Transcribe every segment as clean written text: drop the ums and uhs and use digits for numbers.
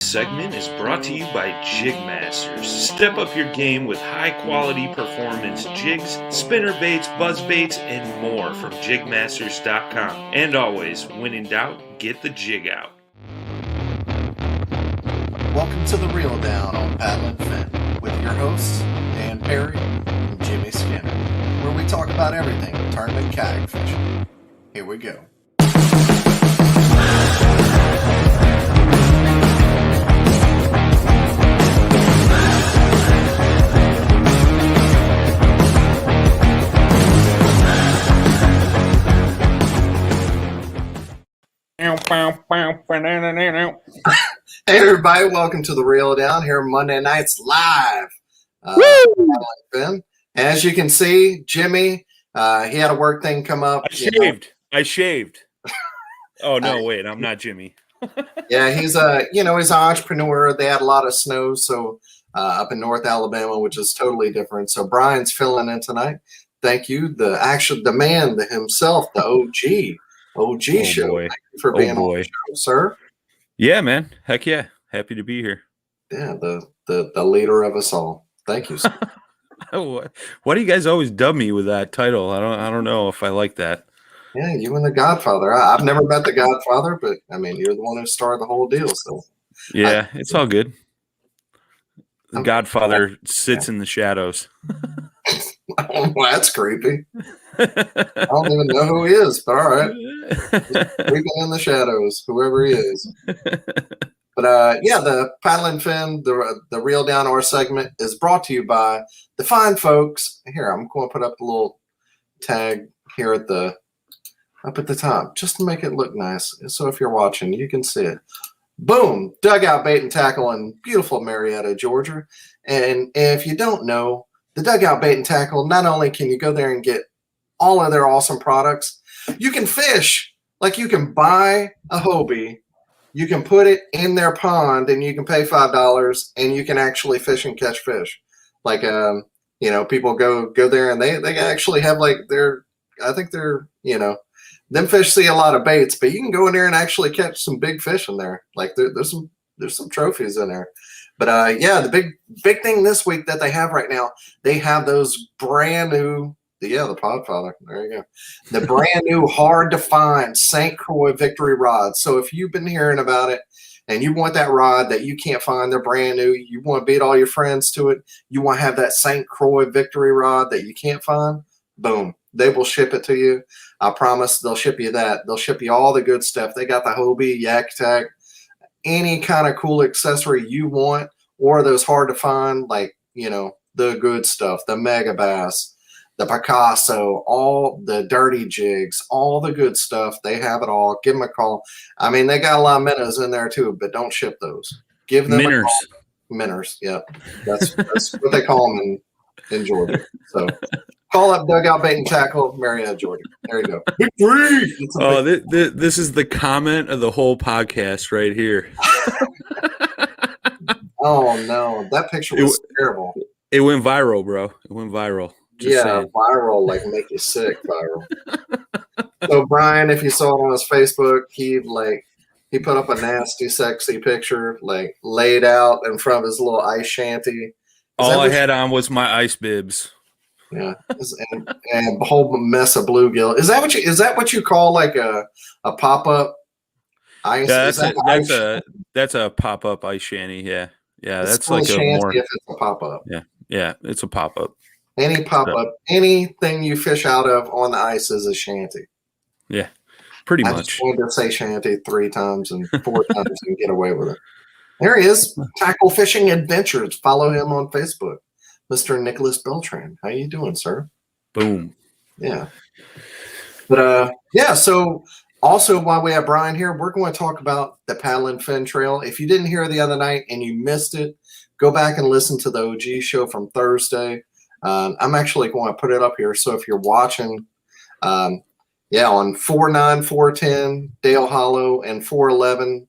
segment is brought to you by Jigmasters. Step up your game with high-quality performance jigs, spinner baits, buzz baits, and more from jigmasters.com. And always, when in doubt, get the jig out. Welcome to the Reel Down on Paddle and Fin with your hosts, Dan Perry and Jimmy Skinner, where we talk about everything tournament kayak fishing. Here we go. Hey everybody, welcome to the Reel Down here Monday nights live. And as you can see, Jimmy, he had a work thing come up. I shaved. Oh no, wait, I'm not Jimmy. Yeah, he's he's an entrepreneur. They had a lot of snow, so up in North Alabama, which is totally different. So Brian's filling in tonight. Thank you, the man himself, the OG show. Boy. Thank you for being on the show, sir. Yeah, man. Heck yeah. Happy to be here. Yeah, the leader of us all. Thank you, sir. Why do you guys always dub me with that title? I don't know if I like that. Yeah, you and the Godfather. I've never met the Godfather, but I mean, you're the one who started the whole deal. So yeah, it's all good. The Godfather sits in the shadows. Well, that's creepy. I don't even know who he is, but all right. Creeping in the shadows, whoever he is. But yeah, the Paddle and Fin, the Reel Down our segment is brought to you by the fine folks. Here, I'm going to put up a little tag here up at the top, just to make it look nice. So if you're watching, you can see it. Boom! Dugout Bait and Tackle in beautiful Marietta, Georgia. And if you don't know, the Dugout Bait and Tackle, not only can you go there and get all of their awesome products, you can fish. Like you can buy a Hobie, you can put it in their pond, and you can pay $5, and you can actually fish and catch fish. Like people go there and they actually have like them fish see a lot of baits, but you can go in there and actually catch some big fish in there. Like there's some trophies in there. But yeah, the big thing this week that they have right now, they have those brand new, the Podfather. There you go. The brand new hard to find St. Croix Victory rod. So if you've been hearing about it and you want that rod that you can't find, they're brand new. You want to beat all your friends to it. You want to have that St. Croix Victory rod that you can't find. Boom. They will ship it to you. I promise they'll ship you that. They'll ship you all the good stuff. They got the Hobie, Yak Tack, any kind of cool accessory you want, or those hard to find, like, the good stuff, the Mega Bass, the Picasso, all the dirty jigs, all the good stuff. They have it all. Give them a call. I mean, they got a lot of minnows in there too, but don't ship those. Give them Minners. a call. Minners, yeah. That's what they call them in Georgia. So call up Dugout Bait and Tackle, Marietta, Georgia. There you go. Oh, this is the comment of the whole podcast right here. Oh no, that picture was terrible. It went viral, bro. It went viral. Just saying. Viral, like make you sick. Viral. So Brian, if you saw it on his Facebook, he put up a nasty, sexy picture, like laid out in front of his little ice shanty. All I had on was my ice bibs. Yeah, and a whole mess of bluegill. Is that what you call like a pop up ice? Yeah, that's a pop up ice shanty. Yeah, that's like a more. If it's a pop up. Yeah, it's a pop up. Any pop up, anything you fish out of on the ice is a shanty. Yeah, pretty much. I just wanted to say shanty 3 times and 4 times and get away with it. There he is, Tackle Fishing Adventures. Follow him on Facebook, Mr. Nicholas Beltran. How you doing, sir? Boom. Yeah. But yeah. So also, while we have Brian here, we're going to talk about the Paddle and Fin Trail. If you didn't hear the other night and you missed it, go back and listen to the OG show from Thursday. I'm actually going to put it up here. So if you're watching, on 4-9, 410, Dale Hollow, and 411,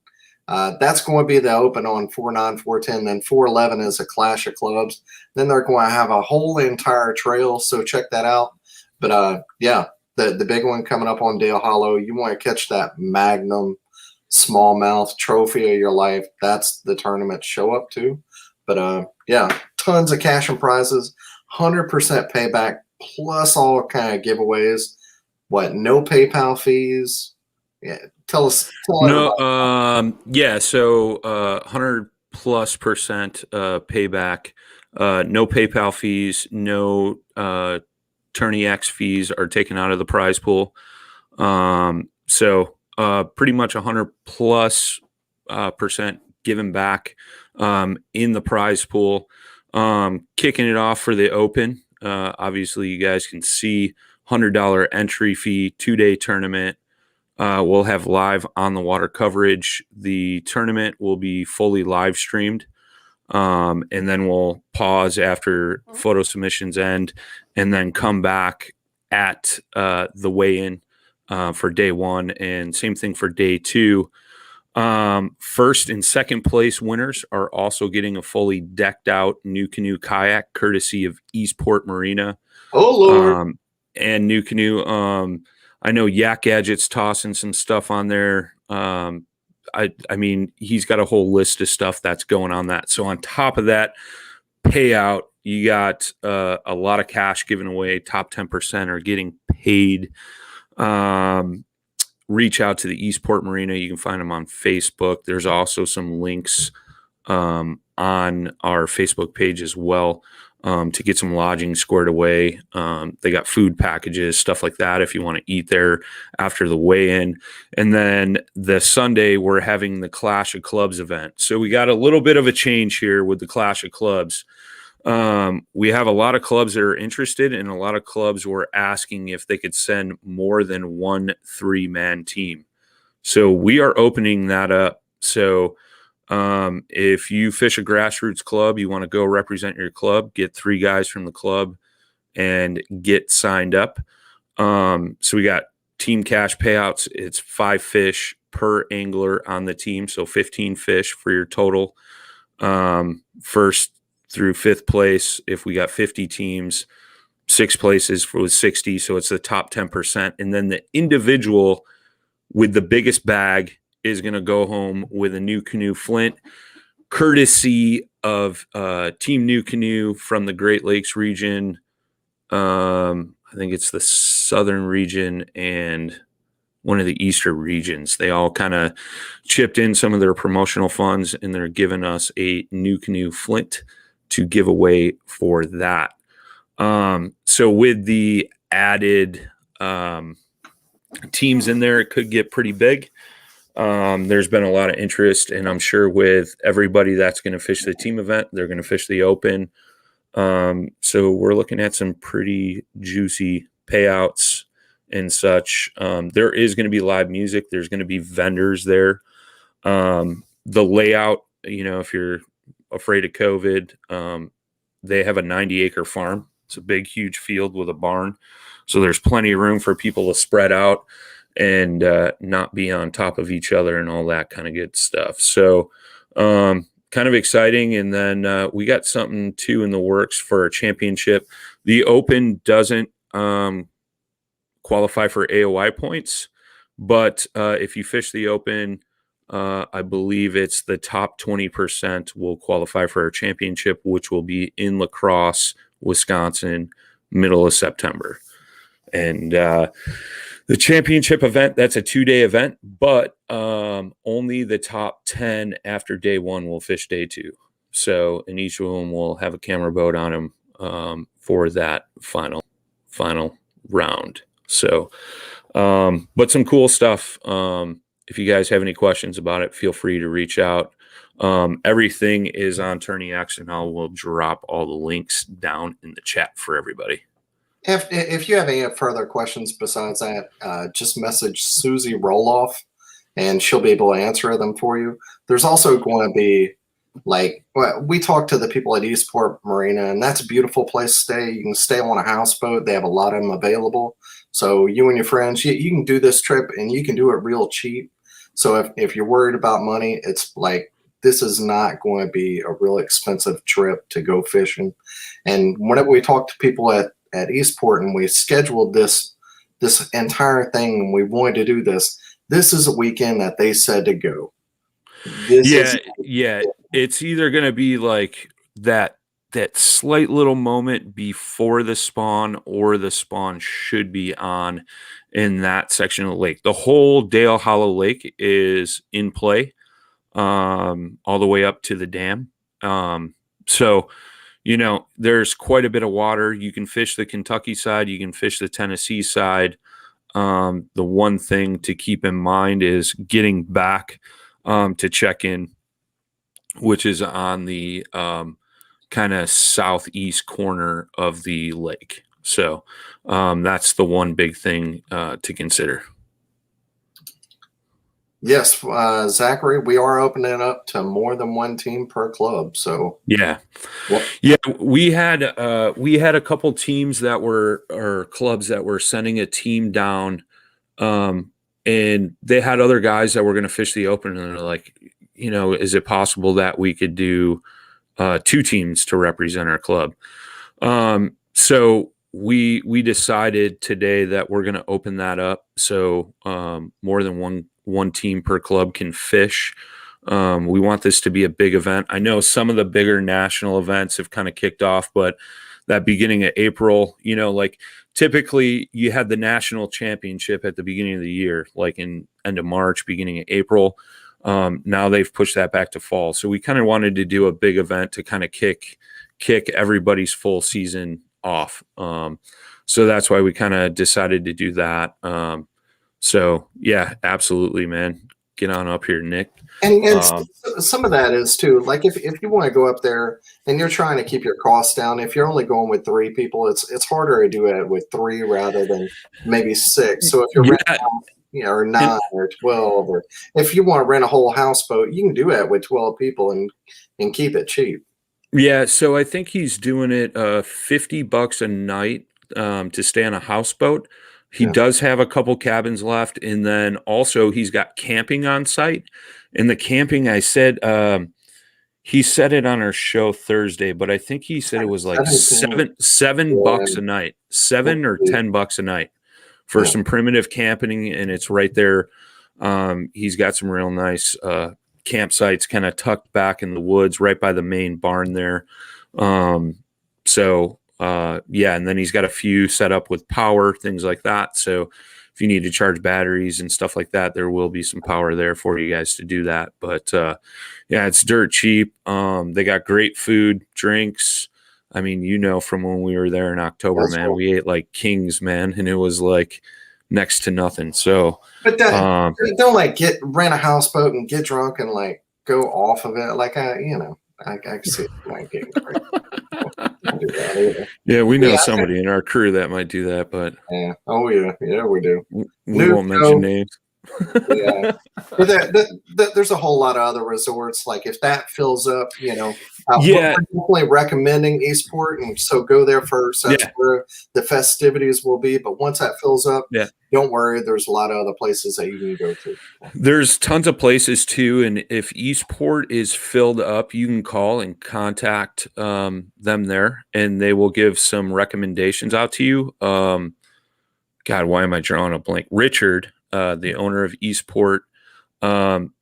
that's going to be the open on 4-9, 410. Then 411 is a clash of clubs. Then they're going to have a whole entire trail. So check that out. But yeah, the big one coming up on Dale Hollow, you want to catch that Magnum smallmouth trophy of your life, that's the tournament to show up to. But yeah, tons of cash and prizes, 100% payback, plus all kind of giveaways. What? No PayPal fees. Yeah, tell No, everybody. yeah, so 100+% payback, no PayPal fees, no Tourney X fees are taken out of the prize pool. So pretty much 100+% given back in the prize pool. Kicking it off for the Open. Obviously, you guys can see $100 entry fee, 2-day tournament. We'll have live on the water coverage. The tournament will be fully live streamed. And then we'll pause after photo submissions end and then come back at the weigh-in for day one. And same thing for day two. First and second place winners are also getting a fully decked out new canoe kayak courtesy of Eastport Marina. Oh, Lord. And new canoe. I know Yak Gadget's tossing some stuff on there. I mean, he's got a whole list of stuff that's going on that. So on top of that payout, you got a lot of cash given away. Top 10% are getting paid. Reach out to the Eastport Marina. You can find them on Facebook. There's also some links on our Facebook page as well to get some lodging squared away. They got food packages, stuff like that if you want to eat there after the weigh-in. And then the Sunday, we're having the Clash of Clubs event. So we got a little bit of a change here with the Clash of Clubs. We have a lot of clubs that are interested, and a lot of clubs were asking if they could send more than one 3-man team. So we are opening that up. So if you fish a grassroots club, you want to go represent your club, get 3 guys from the club and get signed up. So we got team cash payouts. It's 5 fish per angler on the team. So 15 fish for your total. First through 5th place, if we got 50 teams, 6th places was 60. So it's the top 10%. And then the individual with the biggest bag is going to go home with a new canoe Flint, courtesy of Team New Canoe from the Great Lakes region. I think it's the southern region and one of the eastern regions. They all kind of chipped in some of their promotional funds, and they're giving us a new canoe Flint to give away for that. So with the added teams in there, it could get pretty big. There's been a lot of interest, and I'm sure with everybody that's going to fish the team event, they're going to fish the Open. So we're looking at some pretty juicy payouts and such. There is going to be live music. There's going to be vendors there. The layout, if you're afraid of COVID, they have a 90-acre farm. It's a big, huge field with a barn. So there's plenty of room for people to spread out and not be on top of each other and all that kind of good stuff. So kind of exciting. And then we got something too in the works for a championship. The Open doesn't qualify for AOI points, but if you fish the Open, I believe it's the top 20% will qualify for a championship, which will be in La Crosse, Wisconsin, middle of September. And the championship event, that's a 2-day event, but only the top 10 after day one will fish day two. So, and each of them will have a camera boat on them for that final round. So, but some cool stuff. If you guys have any questions about it, feel free to reach out. Everything is on Tourney X, and I will drop all the links down in the chat for everybody. If you have any further questions besides that, just message Susie Roloff, and she'll be able to answer them for you. There's also going to be, we talked to the people at Eastport Marina, and that's a beautiful place to stay. You can stay on a houseboat. They have a lot of them available. So you and your friends, you can do this trip, and you can do it real cheap. So if you're worried about money, it's this is not going to be a real expensive trip to go fishing. And whenever we talk to people at Eastport and we scheduled this entire thing and we wanted to do this, this is a weekend that they said to go. This is Yeah. It's either going to be like that slight little moment before the spawn, or the spawn should be on in that section of the lake. The whole Dale Hollow Lake is in play, all the way up to the dam. So, there's quite a bit of water. You can fish the Kentucky side, you can fish the Tennessee side. The one thing to keep in mind is getting back to check in, which is on the kind of southeast corner of the lake. So that's the one big thing to consider. Yes, Zachary, we are opening up to more than one team per club. So yeah, we had a couple teams that were, or clubs that were sending a team down, and they had other guys that were going to fish the open, and they're like, is it possible that we could do 2 teams to represent our club? So we decided today that we're going to open that up, so more than one team per club can fish. We want this to be a big event. I know some of the bigger national events have kind of kicked off, but that beginning of April, like typically you had the national championship at the beginning of the year, like in end of March, beginning of April. Now they've pushed that back to fall. So we kind of wanted to do a big event to kind of kick everybody's full season off. So that's why we kind of decided to do that. So yeah, absolutely, man. Get on up here, Nick. And some of that is too, like if you want to go up there and you're trying to keep your costs down, if you're only going with 3 people, it's harder to do it with 3 rather than maybe 6. So if you're renting, or 9 or 12, or if you want to rent a whole houseboat, you can do it with 12 people and keep it cheap. Yeah, so I think he's doing it $50 a night to stay on a houseboat. He does have a couple cabins left, and then also he's got camping on site. And the camping, I said, he said it on our show Thursday, but I think he said it was like $7 a night, $7 or $10 a night for some primitive camping, and it's right there. He's got some real nice campsites kind of tucked back in the woods right by the main barn there. And then he's got a few set up with power, things like that. So if you need to charge batteries and stuff like that, there will be some power there for you guys to do that. But it's dirt cheap. They got great food, drinks. I mean, from when we were there in October, that's man, cool. We ate like kings, man, and it was like next to nothing. So, but don't like rent a houseboat and get drunk and like go off of it. Like I can see it like getting crazy. Yeah, we know somebody in our crew that might do that, but yeah, we do. We won't mention names. Yeah, but there's a whole lot of other resorts. Like if that fills up, we're definitely recommending Eastport, and so go there first. That's where the festivities will be. But once that fills up, don't worry. There's a lot of other places that you can go to. There's tons of places too, and if Eastport is filled up, you can call and contact them there, and they will give some recommendations out to you. God, why am I drawing a blank? Richard, the owner of Eastport,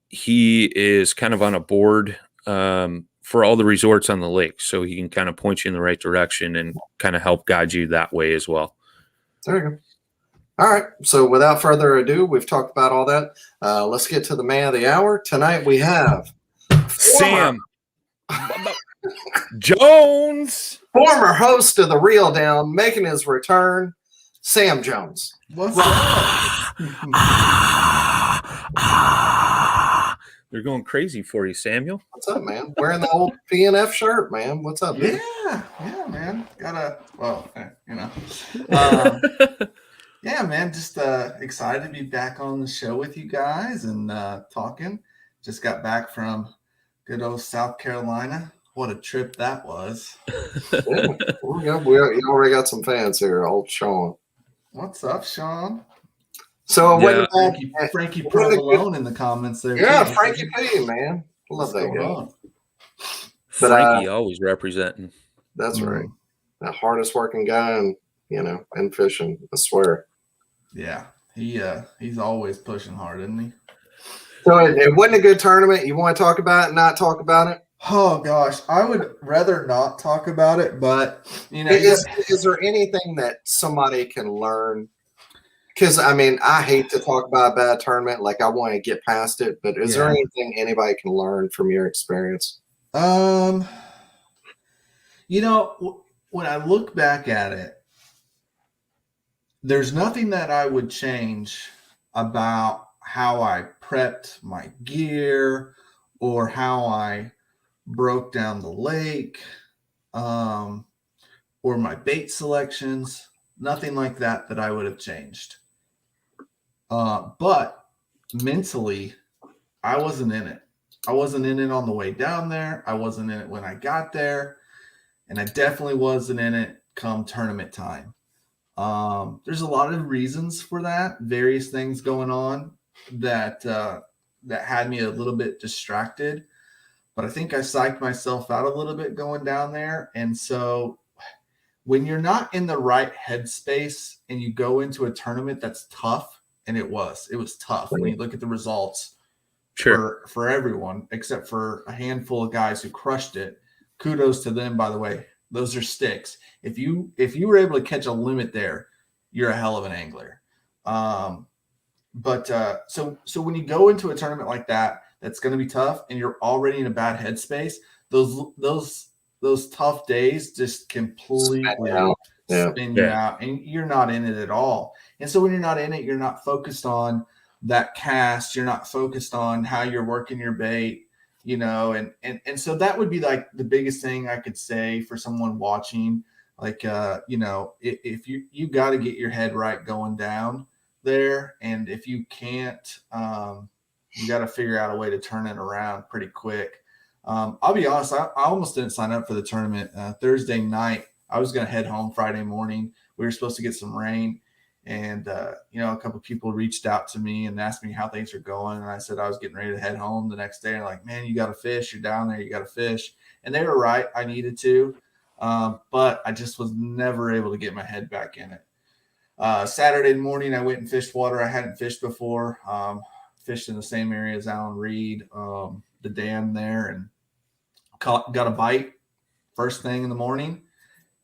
he is kind of on a board for all the resorts on the lake, so he can kind of point you in the right direction and kind of help guide you that way as well. There you go. All right. So without further ado, we've talked about all that. Let's get to the man of the hour. Tonight we have Sam Jones, former host of The Reel Down, making his return, Sam Jones. What's up? They're going crazy for you, Samuel. What's up, man? Wearing the old PNF shirt, man. What's up, man? Yeah, man. Yeah, man. Just excited to be back on the show with you guys and talking. Just got back from good old South Carolina. What a trip that was. We already got some fans here. Old Sean. What's up, Sean? So Frankie Provolone in the comments there. Yeah, too. Frankie P, man. Love that guy. But Frankie always representing. That's right. The hardest working guy in fishing, I swear. Yeah. He's always pushing hard, isn't he? So it wasn't a good tournament. You want to talk about it, not talk about it? Oh gosh, I would rather not talk about it, but Is there anything that somebody can learn? Because I mean, I hate to talk about a bad tournament. Like I want to get past it, but is there anything anybody can learn from your experience? When I look back at it, there's nothing that I would change about how I prepped my gear or how I broke down the lake, or my bait selections. Nothing like that I would have changed. But mentally, I wasn't in it. I wasn't in it on the way down there. I wasn't in it when I got there. And I definitely wasn't in it come tournament time. There's a lot of reasons for that, various things going on that had me a little bit distracted. But I think I psyched myself out a little bit going down there. And so when you're not in the right headspace and you go into a tournament that's tough, and it was tough when you look at the results for everyone, except for a handful of guys who crushed it. Kudos to them, by the way. Those are sticks. If you were able to catch a limit there, you're a hell of an angler. So when you go into a tournament like that, that's going to be tough, and you're already in a bad headspace, those tough days just completely spin you out, and you're not in it at all. And so when you're not in it, you're not focused on that cast. You're not focused on how you're working your bait, and so that would be like the biggest thing I could say for someone watching. Like, if you got to get your head right going down there. And if you can't, you got to figure out a way to turn it around pretty quick. I'll be honest, I almost didn't sign up for the tournament. Thursday night, I was going to head home Friday morning. We were supposed to get some rain. And, a couple of people reached out to me and asked me how things are going. And I said I was getting ready to head home the next day. And like, man, you got to fish. You're down there. You got to fish. And they were right. I needed to. But I just was never able to get my head back in it. Saturday morning, I went and fished water I hadn't fished before. Fished in the same area as Alan Reed, the dam there, and got a bite first thing in the morning.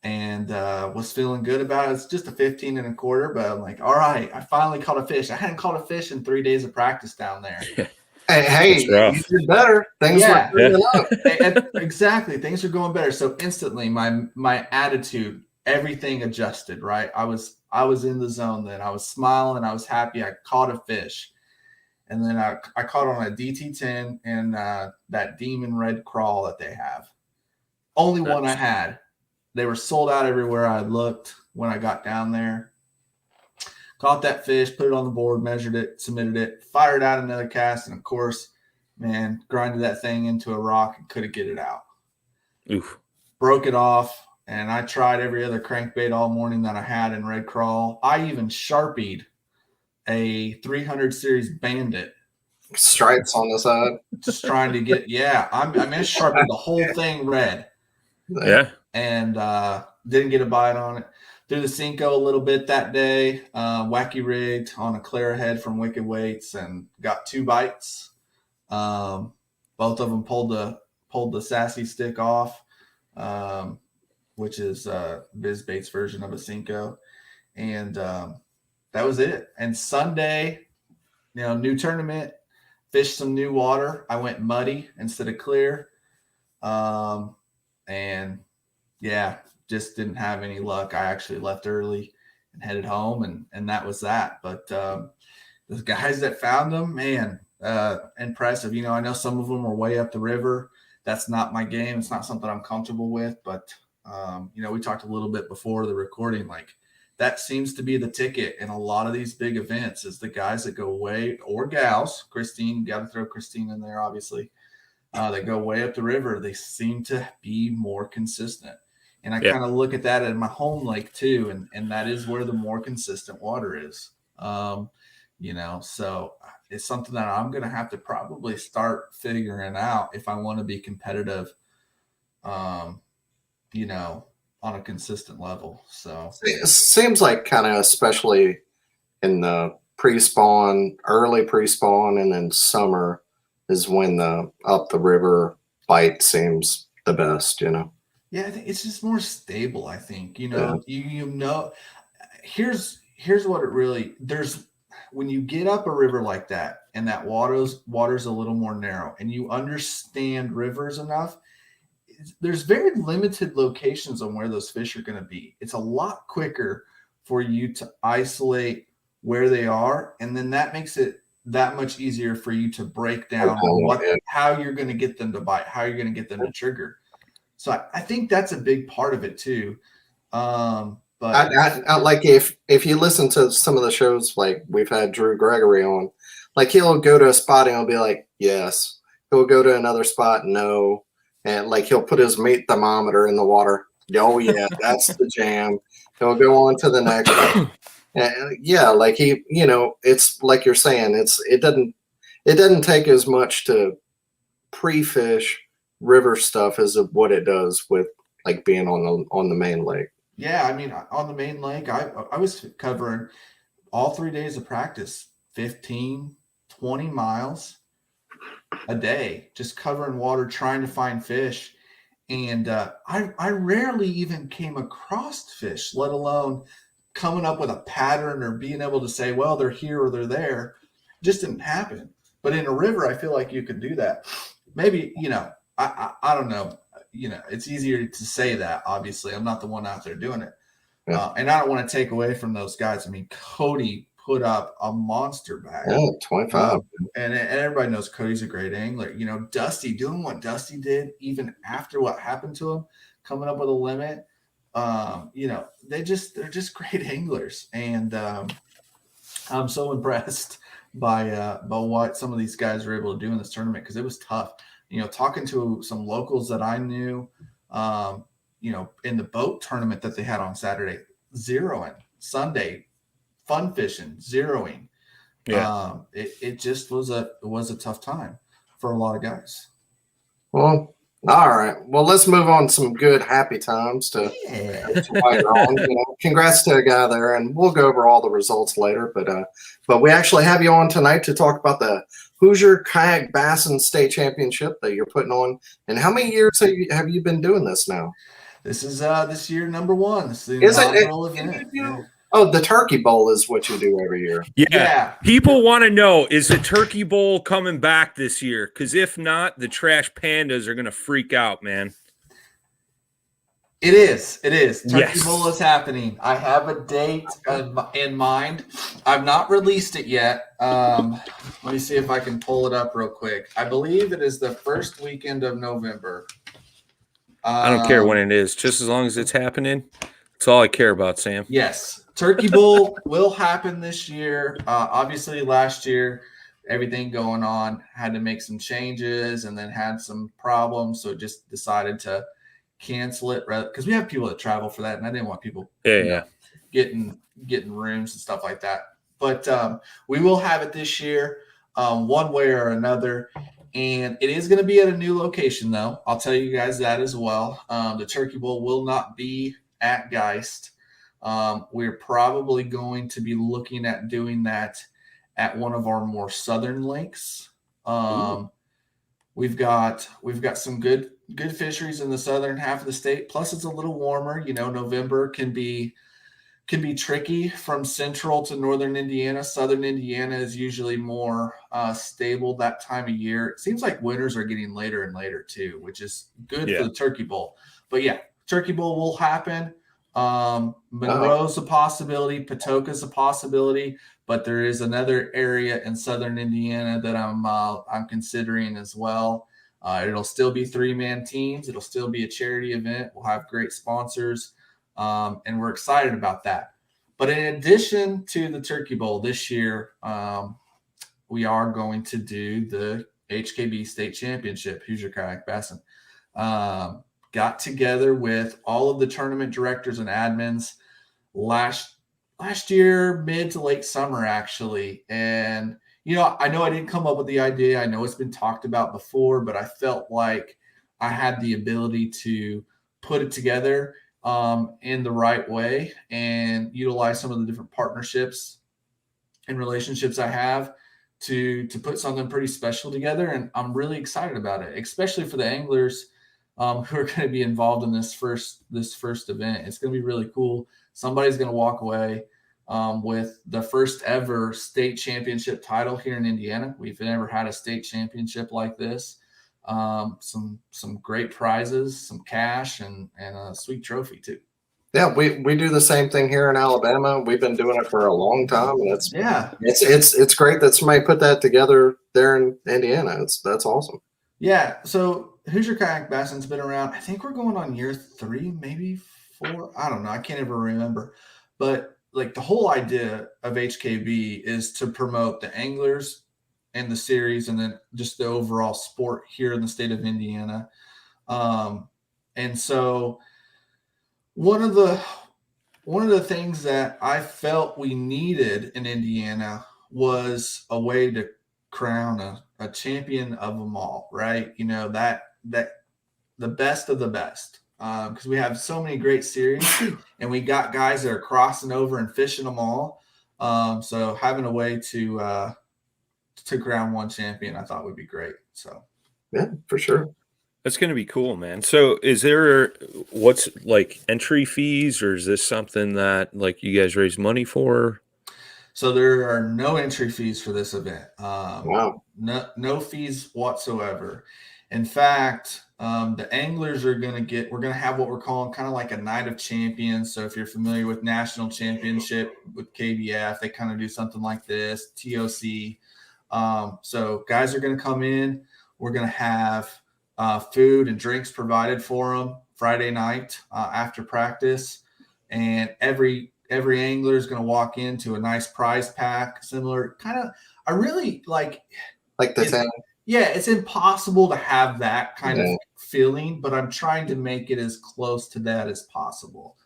And was feeling good about it. It's just a 15 and a quarter, but I'm like, all right, I finally caught a fish. I hadn't caught a fish in 3 days of practice down there. Hey, you did better. Things were going up. Exactly. Things are going better. So instantly my attitude, everything adjusted, right? I was in the zone then. I was smiling. I was happy. I caught a fish. And then I caught on a DT10 and that demon red crawl that they have. Only one I had. They were sold out everywhere I looked when I got down there. Caught that fish, put it on the board, measured it, submitted it, fired out another cast, and of course, man, grinded that thing into a rock and couldn't get it out. Oof. Broke it off, and I tried every other crankbait all morning that I had in red crawl. I even Sharpied a 300 series Bandit. Stripes on the side. Just trying to get, I sharpened the whole thing red. Yeah. And didn't get a bite on it. Threw the Cinco a little bit that day. Wacky rigged on a Clara head from Wicked Weights and got 2 bites. Both of them pulled the sassy stick off, which is BizBait's version of a Cinco. And that was it. And Sunday, new tournament, fished some new water. I went muddy instead of clear. And just didn't have any luck. I actually left early and headed home, and that was that. But the guys that found them, man, impressive. I know some of them were way up the river. That's not my game. It's not something I'm comfortable with. But, we talked a little bit before the recording. Like, that seems to be the ticket in a lot of these big events is the guys that go way, or gals. Christine, got to throw Christine in there, obviously. That go way up the river, they seem to be more consistent. And I kind of look at that in my home lake too. And that is where the more consistent water is. So it's something that I'm going to have to probably start figuring out if I want to be competitive, on a consistent level. So it seems like kind of, especially in the pre-spawn, early pre-spawn, and then summer is when the up the river bite seems the best, Yeah, I think it's just more stable. I think Yeah. Here's what it really there's when you get up a river like that and that water's a little more narrow and you understand rivers enough. There's very limited locations on where those fish are going to be. It's a lot quicker for you to isolate where they are, and then that makes it that much easier for you to break down how you're going to get them to bite, how you're going to get them to trigger. So I think that's a big part of it too. But I like if you listen to some of the shows, like we've had Drew Gregory on, like he'll go to a spot and he'll be like, yes. He'll go to another spot, no. And like he'll put his meat thermometer in the water. Oh yeah, that's the jam. He'll go on to the next one. And yeah, like it's like you're saying, it doesn't take as much to pre-fish river stuff as of what it does with like being on the main lake. Yeah, I mean, on the main lake, I was covering all 3 days of practice, 15, 20 miles a day, just covering water, trying to find fish. And I rarely even came across fish, let alone coming up with a pattern or being able to say, well, they're here or they're there. It just didn't happen. But in a river, I feel like you could do that. Maybe, I don't know. It's easier to say that. Obviously, I'm not the one out there doing it. Yeah. And I don't want to take away from those guys. I mean, Cody put up a monster bag. Yeah, 25. And everybody knows Cody's a great angler. Dusty doing what Dusty did, even after what happened to him, coming up with a limit. They're just great anglers. And I'm so impressed by what some of these guys were able to do in this tournament, because it was tough. Talking to some locals that I knew, in the boat tournament that they had on Saturday, zeroing. Sunday, fun fishing, zeroing. Yeah. It just was a tough time for a lot of guys. Well, all right. Well, let's move on to some good, happy times to while you're on. Congrats to a guy there, and we'll go over all the results later. But we actually have you on tonight to talk about the Hoosier Kayak Bassin State Championship that you're putting on. And how many years have you been doing this now? This is this year number 1. This is the inaugural event. Oh, the Turkey Bowl is what you do every year. Yeah. People want to know, is the Turkey Bowl coming back this year? Because if not, the Trash Pandas are going to freak out, man. It is. Turkey Bowl is happening. I have a date in mind. I've not released it yet. Let me see if I can pull it up real quick. I believe it is the first weekend of November. I don't care when it is. Just as long as it's happening, that's all I care about, Sam. Yes. Turkey Bowl will happen this year. Obviously, last year, everything going on, had to make some changes and then had some problems. So just decided to cancel it because we have people that travel for that. And I didn't want people getting rooms and stuff like that. But we will have it this year one way or another. And it is going to be at a new location, though. I'll tell you guys that as well. The Turkey Bowl will not be at Geist. We're probably going to be looking at doing that at one of our more southern lakes. We've got some good fisheries in the southern half of the state. Plus, it's a little warmer. November can be tricky from central to northern Indiana. Southern Indiana is usually more stable that time of year. It seems like winters are getting later and later too, which is good for the Turkey Bowl. But yeah, Turkey Bowl will happen. Monroe's a possibility, Patoka's a possibility, but there is another area in southern Indiana that I'm considering as well. It'll still be 3-man teams. It'll still be a charity event. We'll have great sponsors, and we're excited about that. But in addition to the Turkey Bowl this year, we are going to do the HKB State Championship, Hoosier Kayak Bassin. Got together with all of the tournament directors and admins last year, mid to late summer, actually. And, I know I didn't come up with the idea. I know it's been talked about before, but I felt like I had the ability to put it together in the right way and utilize some of the different partnerships and relationships I have to put something pretty special together. And I'm really excited about it, especially for the anglers who are going to be involved in this first event. It's going to be really cool. Somebody's going to walk away with the first ever state championship title here in Indiana. We've never had a state championship like this. Some great prizes, some cash, and a sweet trophy too. Yeah, we do the same thing here in Alabama. We've been doing it for a long time, and it's great that somebody put that together there in Indiana. That's awesome. Yeah. So Hoosier Kayak Bassin's been around. I think we're going on year 3, maybe 4. I don't know. I can't ever remember. But like the whole idea of HKB is to promote the anglers and the series, and then just the overall sport here in the state of Indiana. And so one of the things that I felt we needed in Indiana was a way to crown a champion of them all, right? You know, that the best of the best, because we have so many great series and we got guys that are crossing over and fishing them all. So having a way to crown one champion, I thought would be great. So yeah, for sure. That's going to be cool, man. So is there, what's like entry fees, or is this something that like you guys raise money for? So there are no entry fees for this event. Wow. No fees whatsoever. In fact, the anglers are going to we're going to have what we're calling kind of like a night of champions. So if you're familiar with national championship with KBF, they kind of do something like this, TOC. So guys are going to come in. We're going to have food and drinks provided for them Friday night after practice, and every angler is going to walk into a nice prize pack, similar kind of. I really like the 10. Yeah, it's impossible to have that kind of feeling, but I'm trying to make it as close to that as possible.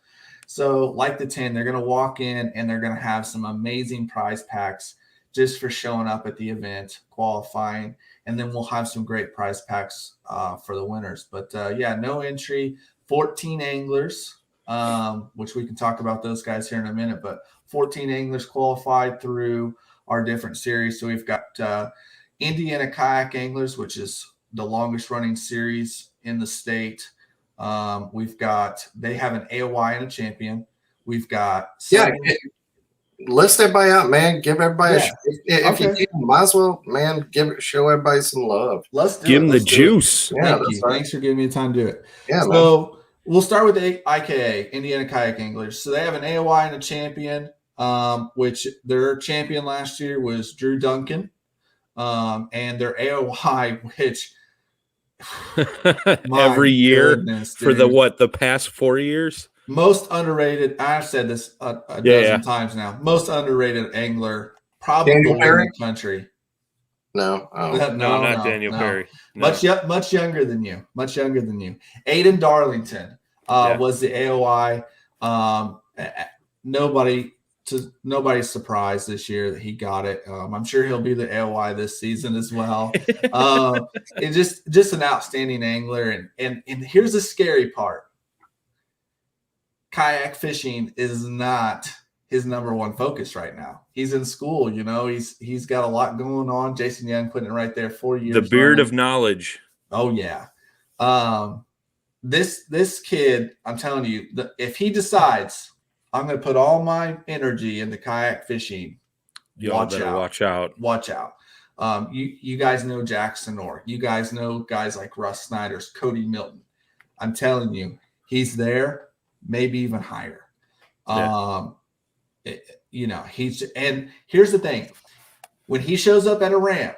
So like the 10, they're going to walk in and they're going to have some amazing prize packs just for showing up at the event, qualifying, and then we'll have some great prize packs for the winners. But no entry, 14 anglers, which we can talk about those guys here in a minute, but 14 anglers qualified through our different series. So we've got Indiana Kayak Anglers, which is the longest running series in the state. They have an AOY and a champion. We've got list everybody out, man. Give everybody if you can, might as well, man, show everybody some love. Let's give them the juice. Yeah, Thank you. Right. Thanks for giving me the time to do it. Yeah, so we'll start with the IKA, Indiana Kayak Anglers. So they have an AOY and a champion, which their champion last year was Drew Duncan, and their AOY, which every year for the past 4 years. Most underrated. I've said this a dozen times now. Most underrated angler probably in the country. No, not Daniel Perry. No. Much younger than you. Aiden Darlington was the AOI. Nobody's surprised this year that he got it. I'm sure he'll be the AOI this season as well. It's just an outstanding angler. And here's the scary part. Kayak fishing is not his number one focus right now. He's in school, he's got a lot going on. Jason Young putting it right there, 4 years. The beard of knowledge. Oh yeah. This kid, I'm telling you, if he decides I'm going to put all my energy into kayak fishing, watch out. You guys know Jackson Orr. You guys know guys like Russ Snyder's, Cody Milton. I'm telling you, he's there. Maybe even higher. And here's the thing. When he shows up at a ramp,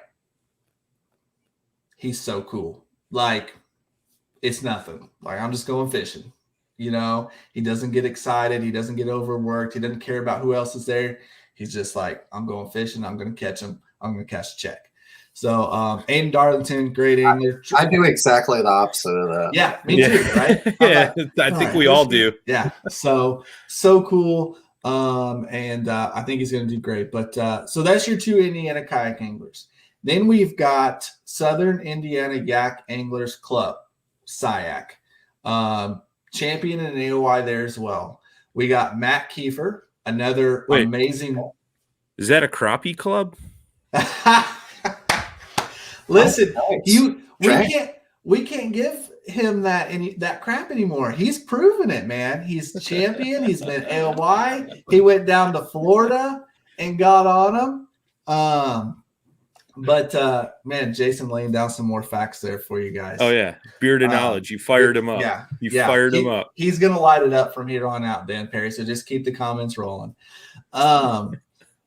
he's so cool. Like, it's nothing. Like, I'm just going fishing. He doesn't get excited. He doesn't get overworked. He doesn't care about who else is there. He's just like, I'm going fishing. I'm going to catch him. I'm going to catch a check. So Aiden Darlington, great angler. I do exactly the opposite of that. Yeah, me too, right? I think we all do. Yeah, so cool. I think he's going to do great. But so that's your 2 Indiana Kayak Anglers. Then we've got Southern Indiana Yak Anglers Club, SIAC. Champion and AOI there as well. We got Matt Kiefer, another amazing. Is that a crappie club? Listen, Nice. we can't give him that crap anymore. He's proven it, man. He's champion. He's been AOY. He went down to Florida and got on him. But man, Jason laying down some more facts there for you guys. Oh yeah, beard of knowledge. You fired him up. Yeah, you fired him up. He's gonna light it up from here on out, Dan Perry. So just keep the comments rolling.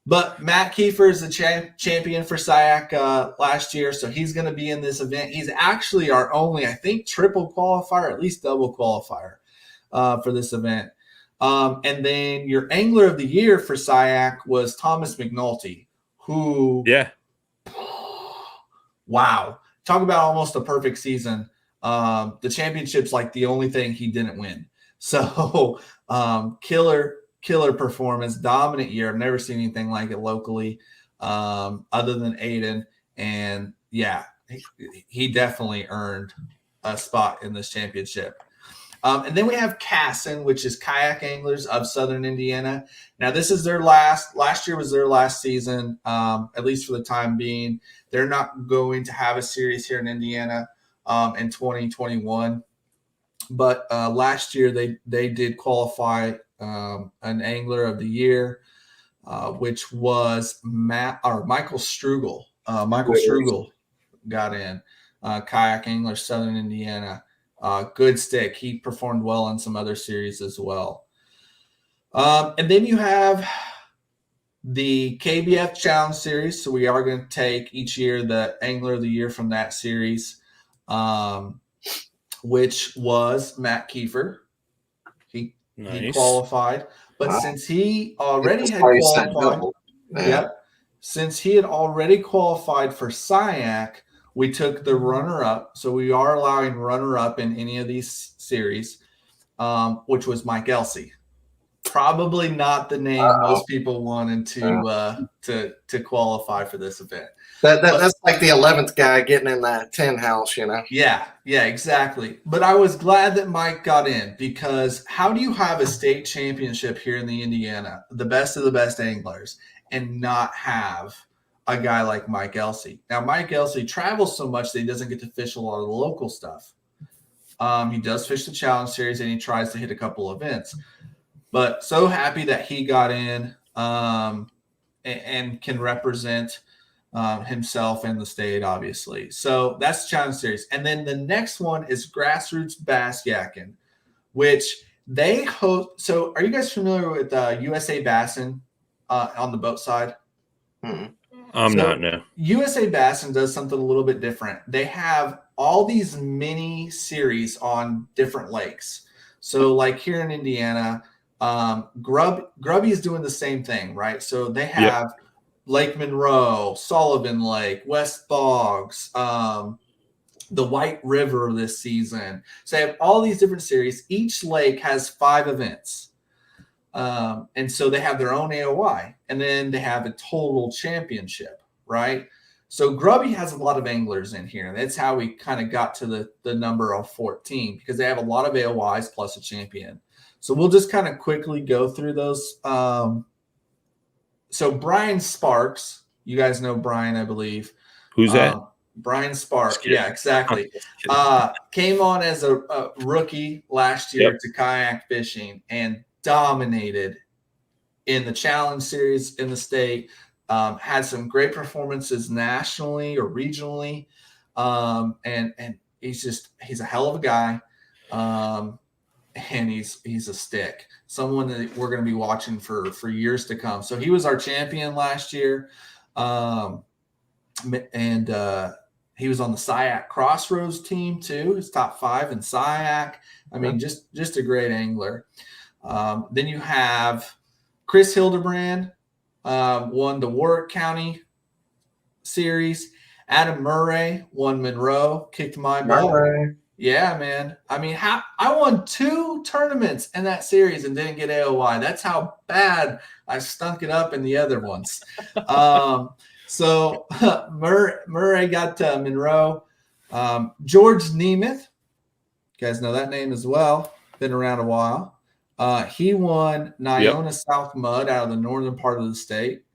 But Matt Kiefer is the champion for SIAC last year, so he's going to be in this event. He's actually our only, I think, triple qualifier, at least double qualifier for this event. And then your angler of the year for SIAC was Thomas McNulty, who, wow, talk about almost a perfect season. The championship's like the only thing he didn't win. So killer performance, dominant year. I've never seen anything like it locally, other than Aiden. And yeah, he definitely earned a spot in this championship. And then we have Cassin, which is Kayak Anglers of Southern Indiana. Now, this is their last year was their last season, at least for the time being. They're not going to have a series here in Indiana in 2021. But last year they did qualify an angler of the year, which was Michael Strugel. Michael Strugel got in, Kayak Angler, Southern Indiana. Good stick. He performed well in some other series as well. And then you have the KBF Challenge Series. So we are going to take each year the Angler of the Year from that series, which was Matt Kiefer. He qualified, but since he already had qualified, since he had already qualified for SIAC, we took the runner-up. So we are allowing runner-up in any of these series, which was Mike Elsey. Probably not the name most people wanted to qualify for this event. That's like the 11th guy getting in that 10 house, you know? Yeah, exactly. But I was glad that Mike got in, because how do you have a state championship here in the Indiana, the best of the best anglers, and not have a guy like Mike Elsey? Now, Mike Elsey travels so much that he doesn't get to fish a lot of the local stuff. He does fish the Challenge Series, and he tries to hit a couple events. But so happy that he got in and can represent himself and the state, obviously. So that's the Challenge Series. And then the next one is Grassroots Bass Yakin, which they host. So are you guys familiar with USA Bassin on the boat side? I'm not, no. USA Bassin does something a little bit different. They have all these mini series on different lakes. So like here in Indiana, Grubby is doing the same thing, right? So they have Lake Monroe, Sullivan Lake, West Boggs, the White River this season. So they have all these different series. Each lake has 5 events. And so they have their own AOY, and then they have a total championship, right? So Grubby has a lot of anglers in here. And that's how we kind of got to the number of 14, because they have a lot of AOYs plus a champion. So we'll just kind of quickly go through those. So Brian Sparks, you guys know Brian, I believe. Who's that? Brian Sparks. Yeah, exactly. Came on as a rookie last year to kayak fishing and dominated in the Challenge Series in the state. Had some great performances nationally or regionally. And he's a hell of a guy. And he's a stick, someone that we're going to be watching for years to come. So he was our champion last year. And he was on the SIAC Crossroads team too. He's top 5 in SIAC. I mean, just a great angler. Then you have Chris Hildebrand, won the Warwick County series. Adam Murray won Monroe, kicked my ball. Yeah, man. I mean, I won 2 tournaments in that series and didn't get AOY. That's how bad I stunk it up in the other ones. So Murray got Monroe. George Nemeth, you guys know that name as well. Been around a while. He won Nyona South Mud out of the northern part of the state.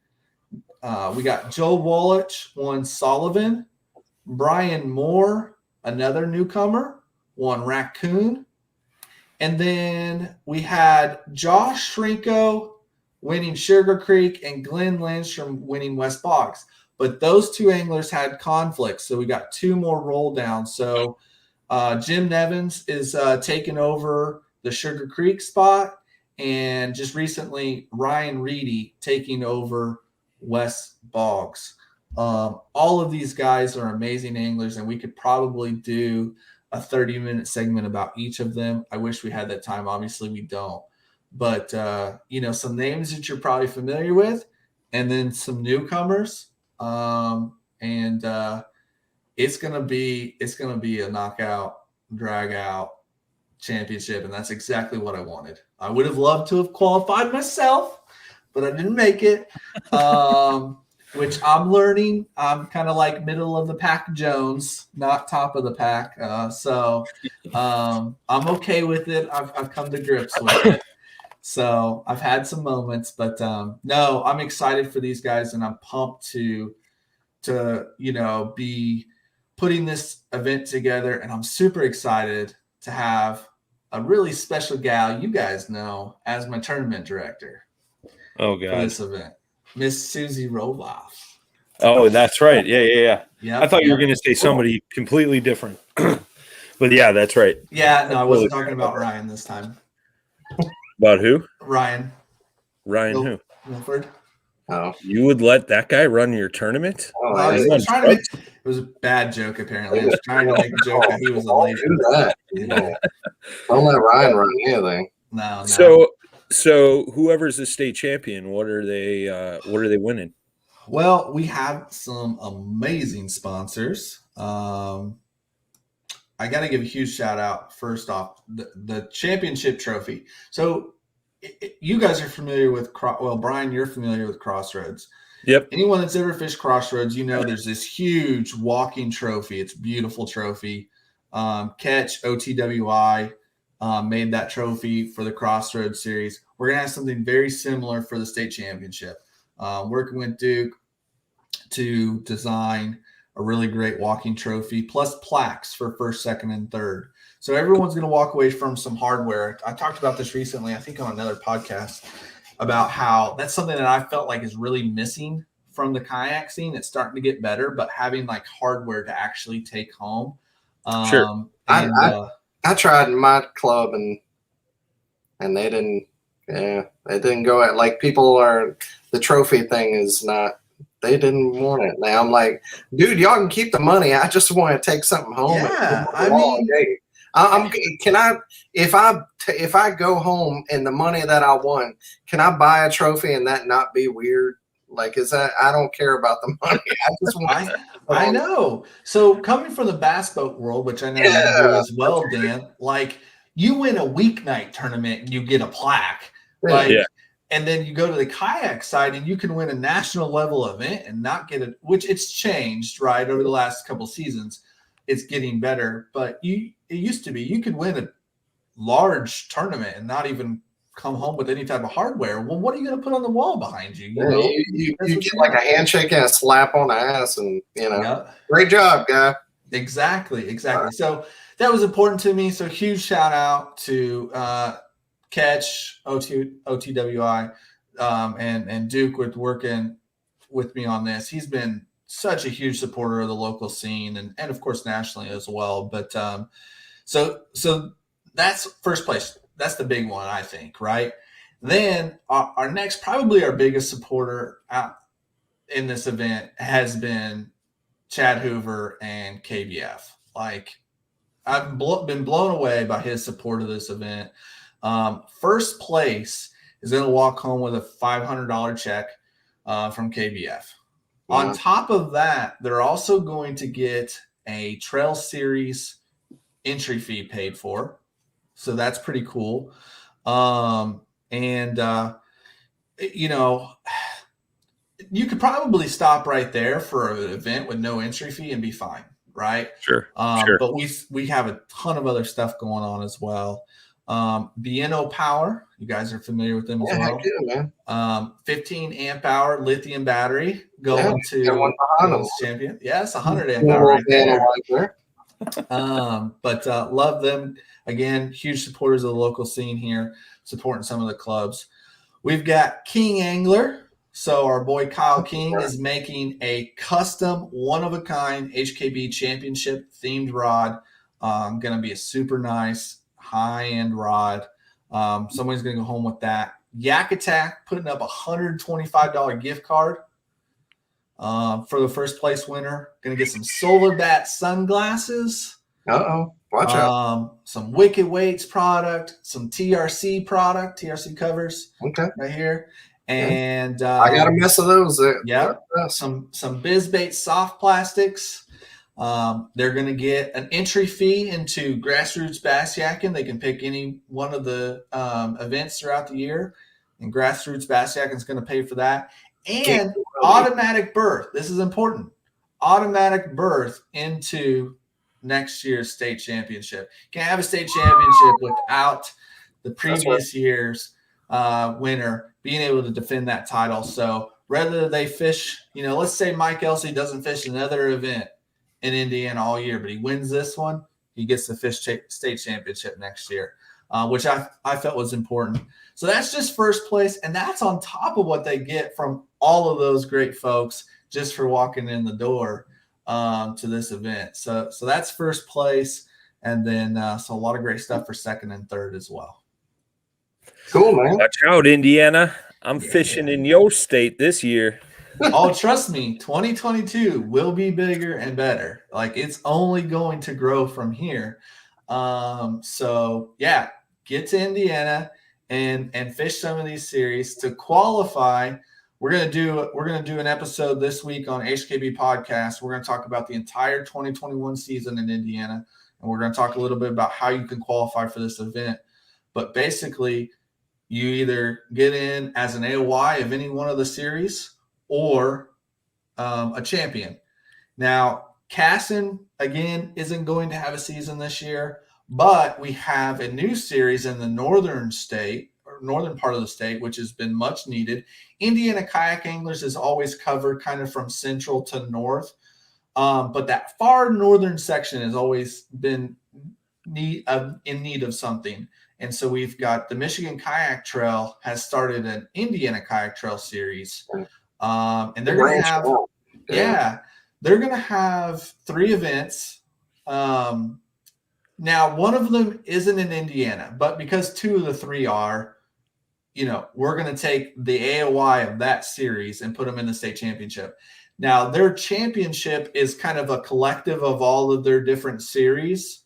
we got Joe Wallich won Sullivan, Brian Moore, another newcomer, won Raccoon. And then we had Josh Shrinko winning Sugar Creek and Glenn Lindstrom winning West Boggs. But those two anglers had conflicts, so we got two more roll downs. So Jim Nevins is taking over the Sugar Creek spot, and just recently Ryan Reedy taking over West Boggs. All of these guys are amazing anglers, and we could probably do a 30-minute segment about each of them. I wish we had that time. Obviously, we don't. But, some names that you're probably familiar with, and then some newcomers. It's gonna be a knockout, drag out championship, and that's exactly what I wanted. I would have loved to have qualified myself, but I didn't make it. Which I'm learning. I'm kind of like middle of the pack Jones, not top of the pack. So I'm okay with it. I've come to grips with it. So I've had some moments, but no, I'm excited for these guys, and I'm pumped to be putting this event together. And I'm super excited to have a really special gal you guys know as my tournament director. Oh, God. For this event. Miss Susie Roloff. Oh, that's right. Yeah. Yep, I thought you were going to say somebody completely different. But yeah, that's right. Yeah, no, I wasn't talking about Ryan this time. About who? Ryan Who? Milford. Oh, You would let that guy run your tournament? It was a bad joke, apparently. I was trying to make a joke that he was a lady. do that. Don't let Ryan run anything. No. So whoever's the state champion, what are they winning? Well, we have some amazing sponsors. I got to give a huge shout out first off, the championship trophy. So you guys are familiar with, Brian, you're familiar with Crossroads. Yep. Anyone that's ever fished Crossroads, there's this huge walking trophy. It's a beautiful trophy. Catch OTWI made that trophy for the Crossroads series. We're going to have something very similar for the state championship. Working with Duke to design a really great walking trophy, plus plaques for first, second, and third. So everyone's going to walk away from some hardware. I talked about this recently, I think on another podcast, about how that's something that I felt like is really missing from the kayak scene. It's starting to get better, but having like hardware to actually take home. Sure. I tried in my club and they didn't. Yeah, they didn't go at like the trophy thing is not. They didn't want it. Now I'm like, dude, y'all can keep the money. I just want to take something home. Yeah, if I go home and the money that I won, can I buy a trophy and that not be weird? Like, I don't care about the money. I just want. I know. So coming from the bass boat world, which I know you do as well, Dan. Like, you win a weeknight tournament and you get a plaque. And then you go to the kayak side and you can win a national level event and not get it, which it's changed, right? Over the last couple seasons, it's getting better. But it used to be you could win a large tournament and not even come home with any type of hardware. Well, what are you going to put on the wall behind you? You get like a handshake and a slap on the ass, and great job, guy. Exactly. So that was important to me. So huge shout out to Catch, OTWI, and Duke with working with me on this. He's been such a huge supporter of the local scene and of course nationally as well. But so that's first place. That's the big one, I think, right? Then our next, probably our biggest supporter out in this event has been Chad Hoover and KBF. Like, I've been blown away by his support of this event. First place is going to walk home with a $500 check from KBF. On top of that, they're also going to get a Trail Series entry fee paid for. So that's pretty cool. You could probably stop right there for an event with no entry fee and be fine, right? Sure. But we have a ton of other stuff going on as well. BNO Power, you guys are familiar with them as well. Heck yeah, man. 15 amp hour lithium battery going Got one to behind them. champion. Yes, 100 amp Cool hour little right there. panel right there. But love them. Again, huge supporters of the local scene here, supporting some of the clubs. We've got King Angler. So our boy Kyle King is making a custom, one-of-a-kind HKB championship themed rod. Going to be a super nice high-end rod. Somebody's going to go home with that. Yak Attack putting up a $125 gift card for the first place winner. Going to get some Solar Bat sunglasses. Watch out. Some Wicked Weights product, some TRC product, TRC covers. Okay. Right here. And I got a mess of those. Some BizBait soft plastics. They're going to get an entry fee into Grassroots Bass Yakking. They can pick any one of the events throughout the year, and Grassroots Bass Yakking is going to pay for that. And automatic berth. This is important. Automatic berth into next year's state championship. Can't have a state championship without the previous year's winner being able to defend that title. So whether they fish, let's say Mike Elsey doesn't fish another event in Indiana all year, but he wins this one, he gets the fish state championship next year, which I felt was important. So that's just first place, and that's on top of what they get from all of those great folks just for walking in the door to this event. So that's first place, and then so a lot of great stuff for second and third as well. Cool, man. Watch out, Indiana. I'm fishing in your state this year. Oh, trust me, 2022 will be bigger and better. Like, it's only going to grow from here. So yeah, get to Indiana and fish some of these series to qualify. We're gonna do an episode this week on HKB Podcast. We're gonna talk about the entire 2021 season in Indiana, and we're gonna talk a little bit about how you can qualify for this event. But basically, you either get in as an AOY of any one of the series or a champion. Now, Casson, again, isn't going to have a season this year, but we have a new series in the northern part of the state, which has been much needed. Indiana Kayak Anglers is always covered kind of from central to north, but that far northern section has always been in need of something. And so we've got the Michigan Kayak Trail has started an Indiana Kayak Trail series. And they're going to have, they're going to have 3 events. Now, one of them isn't in Indiana, but because 2 of the 3 are, we're going to take the AOY of that series and put them in the state championship. Now, their championship is kind of a collective of all of their different series.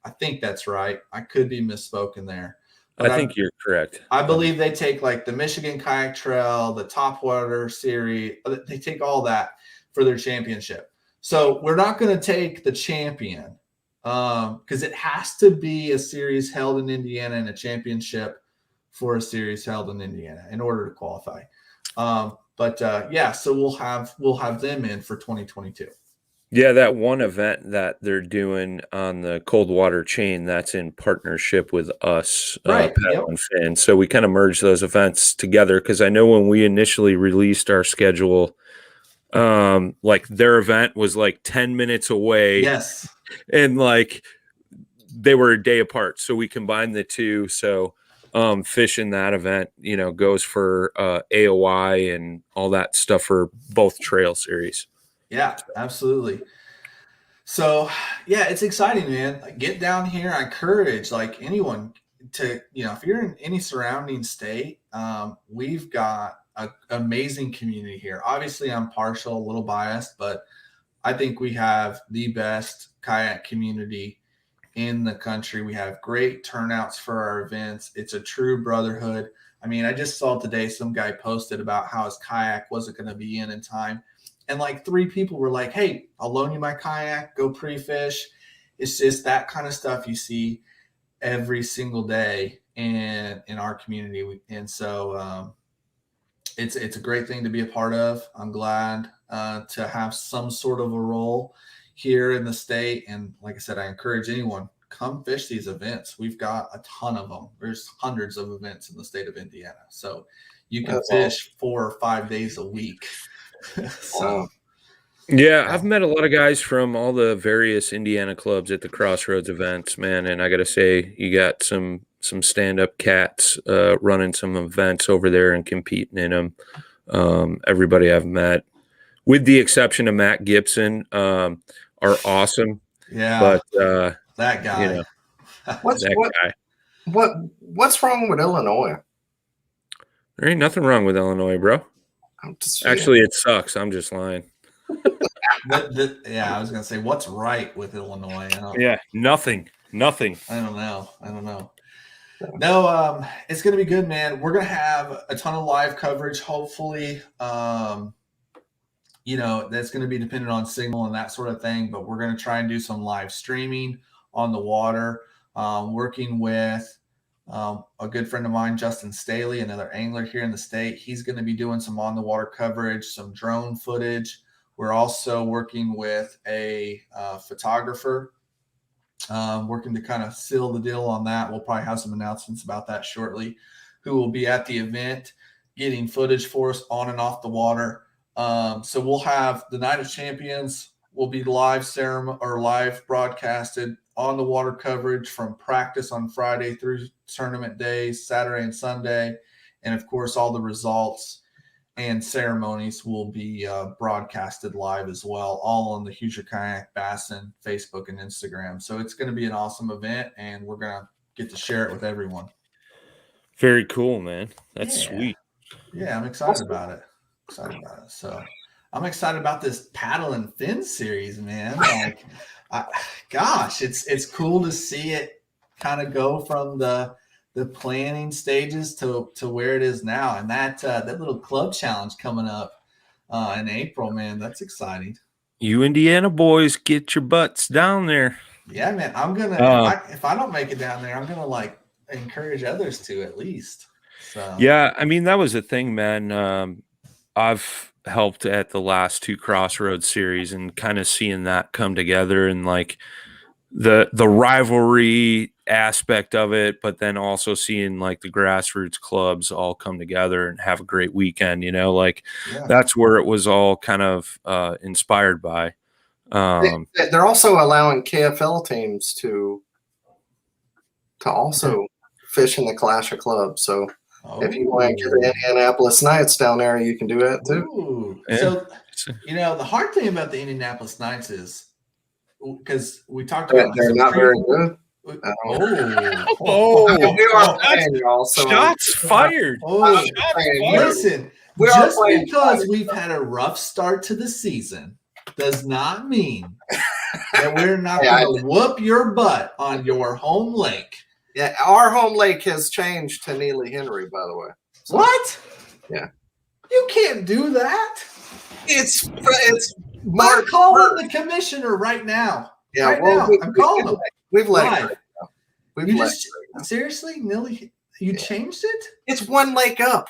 I think that's right. I could be misspoken there. But I think you're correct. I believe they take like the Michigan Kayak Trail, the Topwater Series. They take all that for their championship. So we're not going to take the champion because it has to be a series held in Indiana and a championship for a series held in Indiana in order to qualify. So we'll have them in for 2022. Yeah, that one event that they're doing on the cold water chain, that's in partnership with us, Paddle and Fin. So we kind of merged those events together because I know when we initially released our schedule, like their event was like 10 minutes away. Yes. And like they were a day apart. So we combined the two. So fish in that event, goes for AOY and all that stuff for both trail series. Yeah, absolutely. So, yeah, it's exciting, man. Get down here. I encourage anyone to, if you're in any surrounding state, we've got an amazing community here. Obviously, I'm partial, a little biased, but I think we have the best kayak community in the country. We have great turnouts for our events. It's a true brotherhood. I mean, I just saw today some guy posted about how his kayak wasn't going to be in time. And 3 people were like, hey, I'll loan you my kayak, go pre-fish. It's just that kind of stuff you see every single day in our community. And so it's a great thing to be a part of. I'm glad to have some sort of a role here in the state. And like I said, I encourage anyone, come fish these events. We've got a ton of them. There's hundreds of events in the state of Indiana. So you can fish 4 or 5 days a week. So yeah, I've met a lot of guys from all the various Indiana clubs at the Crossroads events, man, and I got to say, you got some stand-up cats running some events over there and competing in them. Everybody I've met, with the exception of Matt Gibson, are awesome. Yeah, but that guy. You know, what's wrong with Illinois? There ain't nothing wrong with Illinois, bro. Actually, it sucks. I'm just lying. I was gonna say, what's right with Illinois? Yeah, nothing. I don't know. No, it's gonna be good, man. We're gonna have a ton of live coverage. Hopefully, that's gonna be dependent on signal and that sort of thing. But we're gonna try and do some live streaming on the water, working with a good friend of mine, Justin Staley, another angler here in the state. He's going to be doing some on the water coverage, some drone footage. We're also working with a photographer, working to kind of seal the deal on that. We'll probably have some announcements about that shortly, who will be at the event getting footage for us on and off the water. So we'll have the Night of Champions will be live broadcasted on the water coverage from practice on Friday through tournament days, Saturday and Sunday. And of course, all the results and ceremonies will be broadcasted live as well, all on the Hoosier Kayak Bassin, Facebook and Instagram. So it's going to be an awesome event, and we're going to get to share it with everyone. Very cool, man. That's sweet. Yeah, I'm excited about it. So I'm excited about this paddle and fin series, man. Like, it's cool to see it kind of go from the planning stages to where it is now. And that little club challenge coming up in April, man, that's exciting. You Indiana boys, get your butts down there. Yeah, man. I'm gonna if I don't make it down there, I'm gonna encourage others to at least. So yeah, I mean, that was the thing, man. I've helped at the last 2 Crossroads series and kind of seeing that come together and the rivalry aspect of it, but then also seeing the grassroots clubs all come together and have a great weekend, that's where it was all kind of inspired by. They're also allowing KFL teams to also fish in the Clash of Clubs. So if you want to get the Indianapolis Knights down there, you can do that too. Ooh. So, the hard thing about the Indianapolis Knights is, because we talked about they're not very good. We are playing, y'all. So shots fired. Listen, just because we've had a rough start to the season does not mean that we're not going to whoop your butt on your home lake. Yeah, our home lake has changed to Neely Henry, by the way. So, what? Yeah. You can't do that. It's I'm calling the commissioner right now. Yeah, I'm calling him. We've let it go. Seriously, Neely, you changed it? It's one lake up.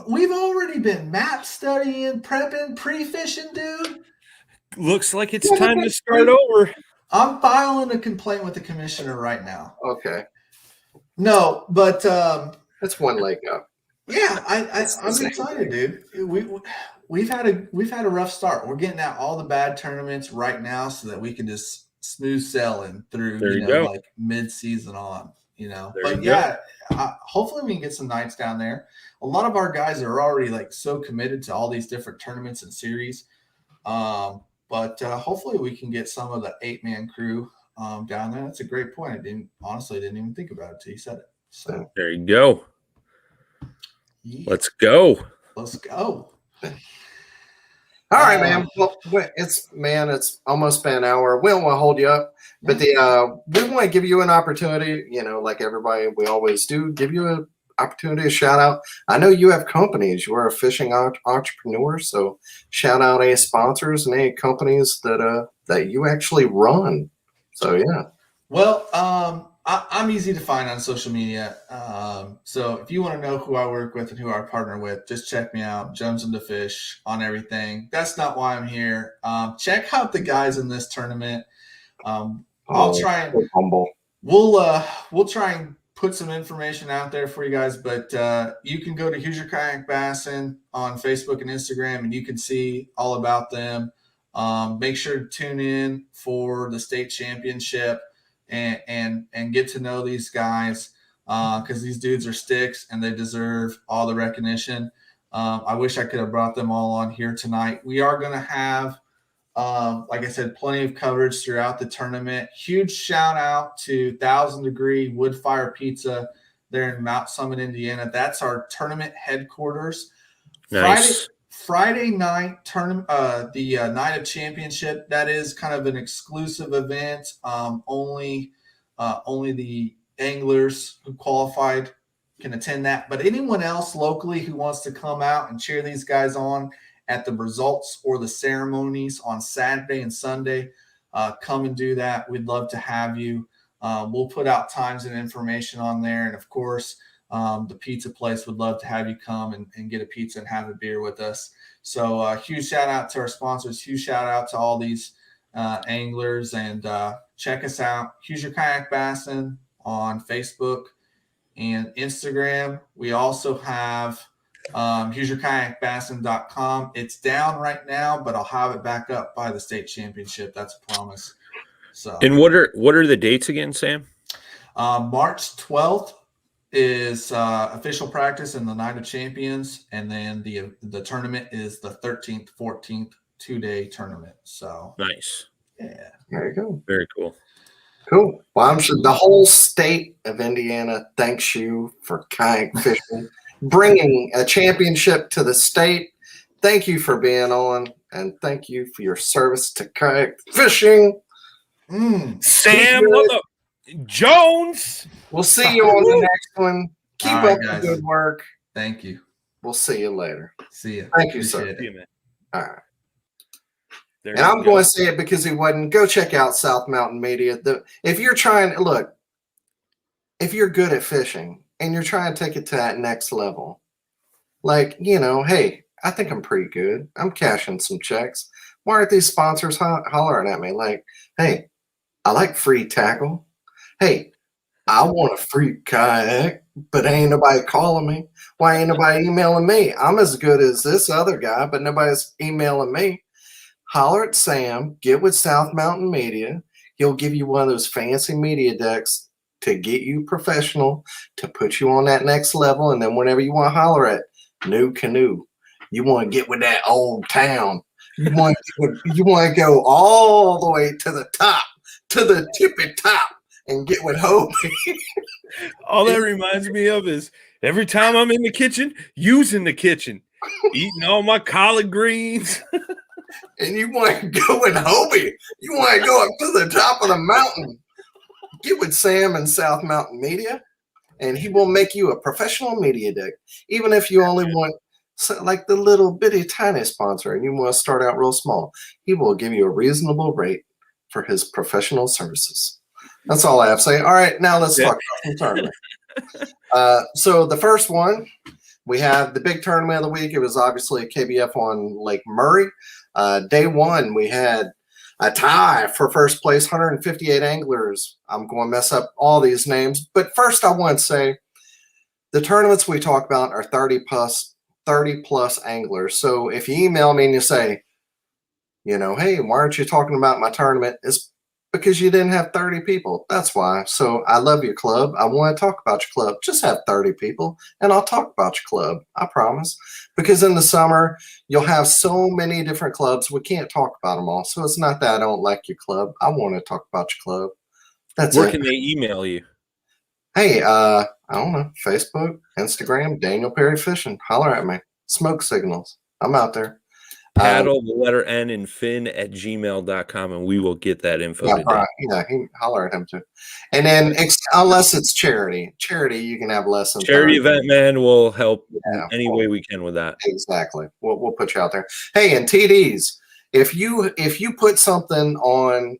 We've already been map studying, prepping, pre-fishing, dude. Looks like it's time to start over. I'm filing a complaint with the commissioner right now. Okay. No, but it's one lake up. Yeah, I'm excited, dude. We've had a rough start. We're getting out all the bad tournaments right now so that we can just smooth sailing through mid-season on. Hopefully we can get some nights down there. A lot of our guys are already so committed to all these different tournaments and series. But hopefully we can get some of the 8-man crew down there. That's a great point. I didn't even think about it until you said it. So there you go. Yeah. Let's go. All right, man. Well, it's almost been an hour. We don't want to hold you up, but we want to give you an opportunity, like everybody, we always do, give you an opportunity, a shout out. I know you have companies. You are a fishing entrepreneur, so shout out any sponsors and any companies that you actually run. So yeah. Well, I'm easy to find on social media. So if you want to know who I work with and who I partner with, just check me out. Jones and the Fish on everything. That's not why I'm here. Check out the guys in this tournament. I'll try and so humble. we'll try and put some information out there for you guys, but you can go to Hoosier Kayak Bassin on Facebook and Instagram, and you can see all about them. Make sure to tune in for the state championship and get to know these guys because these dudes are sticks and they deserve all the recognition. I wish I could have brought them all on here tonight. We are going to have, like I said, plenty of coverage throughout the tournament. Huge shout out to 1000 Degree Wood Fire Pizza there in Mount Summit, Indiana. That's our tournament headquarters. Nice. Friday night tournament, the night of championship. That is kind of an exclusive event. Only the anglers who qualified can attend that. But anyone else locally who wants to come out and cheer these guys on at the results or the ceremonies on Saturday and Sunday, come and do that. We'd love to have you. We'll put out times and information on there. And of course, the pizza place would love to have you come and get a pizza and have a beer with us. So huge shout out to our sponsors. Huge shout out to all these anglers. And check us out, Hoosier Kayak Bassin on Facebook and Instagram. We also have HoosierKayakBassin.com. It's down right now, but I'll have it back up by the state championship. That's a promise. So, And what are the dates again, Sam? March 12th is official practice and the night of champions, and then the tournament is the 13th, 14th, 2-day tournament. So Nice. yeah, There you go. Very cool. Cool. Well, I'm sure the whole state of Indiana thanks you for kayak fishing, bringing a championship to the state. Thank you for being on, and thank you for your service to kayak fishing. Sam Jones. We'll see you on the next one. Keep All right, up the guys. good work. Thank you. We'll see you later. See you. Thank you, sir. Appreciate it. See you, man. All right. There And you I'm go. going to say it because he wasn't. Go check out South Mountain Media. If you're trying, look, if you're good at fishing and you're trying to take it to that next level, like, hey, I think I'm pretty good. I'm cashing some checks. Why aren't these sponsors hollering at me? Like, hey, I like free tackle. Hey, I want a free kayak, but ain't nobody calling me. Why ain't nobody emailing me? I'm as good as this other guy, but nobody's emailing me. Holler at Sam, get with South Mountain Media. He'll give you one of those fancy media decks to get you professional, to put you on that next level. And then whenever you want to holler at New Canoe, you want to get with that old town. You want to go all the way to the top, to the tippy top, and get with Hobie. All that reminds me of is every time I'm in the kitchen, using the kitchen, eating all my collard greens. And you want to go with Hobie. You want to go up to the top of the mountain. Get with Sam and South Mountain Media, and he will make you a professional media deck. Even if you only want like the little bitty tiny sponsor and you want to start out real small, he will give you a reasonable rate for his professional services. That's all I have to say. All right, now let's talk about some tournament. So the first one, we have the big tournament of the week. It was obviously a KBF on Lake Murray. Day one, we had a tie for first place, 158 anglers. I'm going to mess up all these names. But first, I want to say the tournaments we talk about are 30 plus anglers. So if you email me and you say, hey, why aren't you talking about my tournament? It's because you didn't have 30 people. That's why. So I love your club. I want to talk about your club. Just have 30 people and I'll talk about your club. I promise. Because in the summer, you'll have so many different clubs. We can't talk about them all. So it's not that I don't like your club. I want to talk about your club. That's Where it. can they email you? Hey, I don't know. Facebook, Instagram, Daniel Perry Fishing. Holler at me. Smoke signals. I'm out there. Paddle, the letter N, and fin at gmail.com, and we will get that info today. Right. Yeah, he holler at him too. And then unless it's charity, you can have less than Charity 30. Event Man will help Yeah, any way we can with that. Exactly. We'll put you out there. Hey, and TDs, if you put something on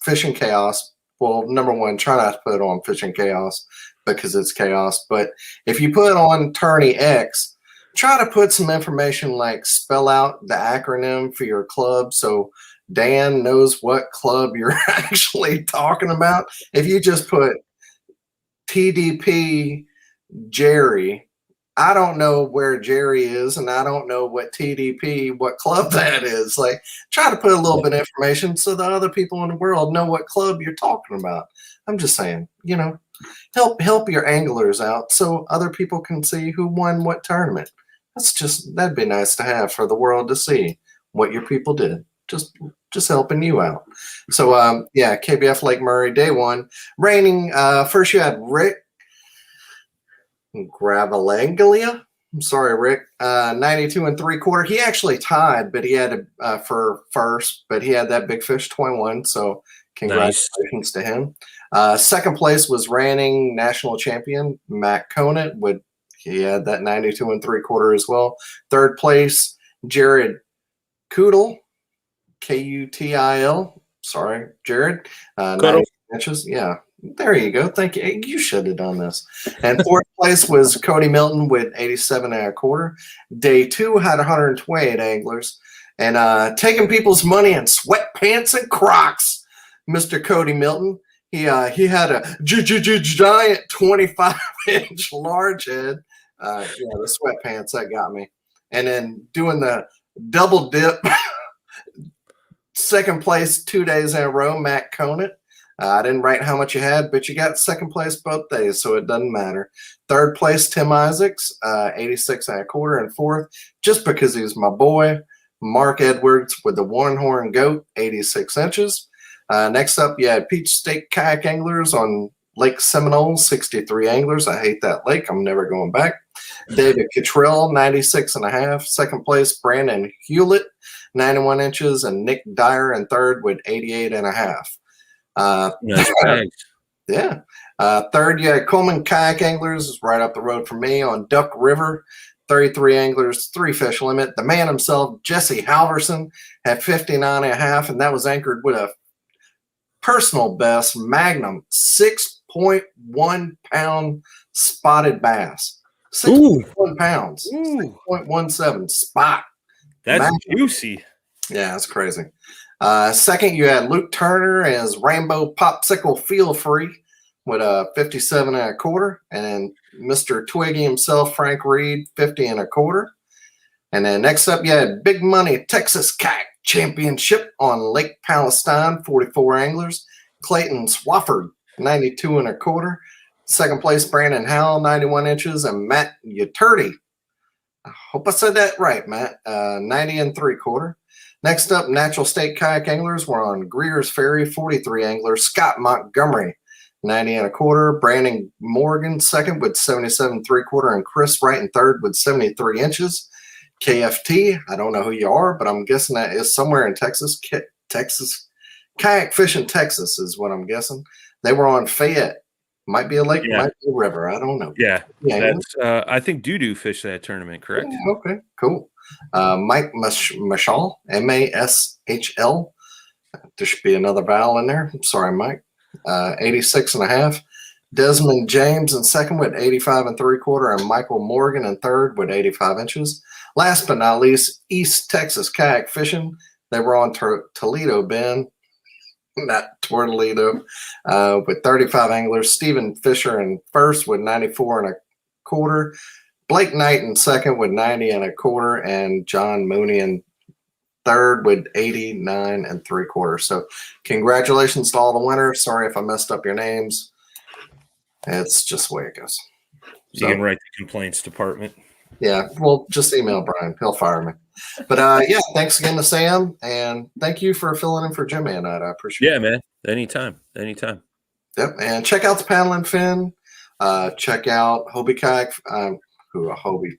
Fishing Chaos, well, number one, try not to put it on Fishing Chaos because it's chaos. But if you put on Tourney X, try to put some information like spell out the acronym for your club so Dan knows what club you're actually talking about. If you just put TDP Jerry, I don't know where Jerry is, and I don't know what TDP, what club that is. Like, try to put a little bit of information so the other people in the world know what club you're talking about. I'm just saying, help your anglers out so other people can see who won what tournament. That'd be nice to have for the world to see what your people did. Just helping you out. So KBF Lake Murray, day one. Raining. First you had Rick Gravalanglia. I'm sorry, Rick. 92 3/4. He actually tied, but he had for first, but he had that big fish 21. So congratulations to him. Second place was reigning national champion Matt Conant. He had that 92 3/4 as well. Third place, Jared Kudel, Kutil. Sorry, Jared. 90 inches. Yeah. There you go. Thank you. You should have done this. And fourth place was Cody Milton with 87 1/4. Day two had 128 anglers. And taking people's money in sweatpants and Crocs, Mr. Cody Milton. He had a giant 25-inch large head. The sweatpants, that got me. And then doing the double dip, second place 2 days in a row, Matt Conant. I didn't write how much you had, but you got second place both days, so it doesn't matter. Third place, Tim Isaacs, 86 1/4. And fourth, just because he's my boy, Mark Edwards with the Warrenhorn Goat, 86 inches. Next up, you had Peach State Kayak Anglers on Lake Seminole, 63 anglers. I hate that lake. I'm never going back. David Cottrell, 96 1/2. Second place, Brandon Hewlett, 91 inches. And Nick Dyer in third with 88 1/2. Yeah. Third, you had Coleman Kayak Anglers, right up the road from me on Duck River, 33 anglers, 3 fish limit. The man himself, Jesse Halverson, had 59 1/2, and that was anchored with a personal best Magnum 6.1 pound spotted bass. 6.1 pounds, 6.17 spot. That's Magnum. juicy. Yeah, that's crazy. Second, you had Luke Turner as Rainbow Popsicle Feel Free with a 57 1/4. And then Mr. Twiggy himself, Frank Reed, 50 1/4. And then next up, you had Big Money Texas Kayak Championship on Lake Palestine, 44 anglers. Clayton Swafford, 92 1/4. Second place, Brandon Howell, 91 inches. And Matt Uterti, I hope I said that right, Matt, 90 3/4. Next up, Natural State Kayak Anglers were on Greer's Ferry, 43 anglers. Scott Montgomery, 90 1/4. Brandon Morgan, second with 77 3/4. And Chris Wright in third with 73 inches. KFT, I don't know who you are, but I'm guessing that is somewhere in Texas. Texas. Kayak Fishing Texas is what I'm guessing. They were on Fayette. Might be a lake, might be a river. I don't know. Yeah. That's, I think Doo-Doo fished that tournament, correct? Yeah, okay, cool. Mike Mashal, MASHL. There should be another vowel in there. I'm sorry, Mike. 86 1/2. Desmond James in second with 85 3/4. And Michael Morgan in third with 85 inches. Last but not least, East Texas Kayak Fishing. They were on Toledo Bend, not Toledo, with 35 anglers. Stephen Fisher in first with 94 1/4. Blake Knight in second with 90 1/4. And John Mooney in third with 89 3/4. So congratulations to all the winners. Sorry if I messed up your names. It's just the way it goes. You can write the complaints department. Yeah, well, just email Brian. He'll fire me. But thanks again to Sam, and thank you for filling in for Jim and I appreciate it. Yeah, man. Anytime. Yep, and check out the Paddle and Fin. Check out Hobie Kayak. Hobie.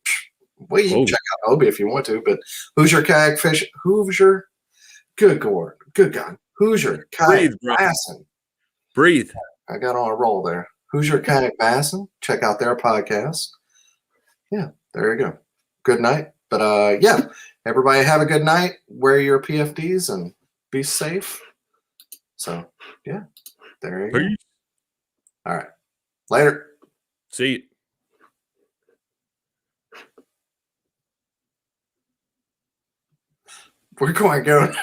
Well, you can check out Hobie if you want to, but Hoosier Kayak Fish. Hoosier. Good God. Hoosier Kayak Bassin. Breathe. I got on a roll there. Hoosier Kayak Bassin. Check out their podcast. Yeah, there you go. Good night. But everybody have a good night. Wear your PFDs and be safe. So, yeah, there you go. All right. Later. See you. We're going to go.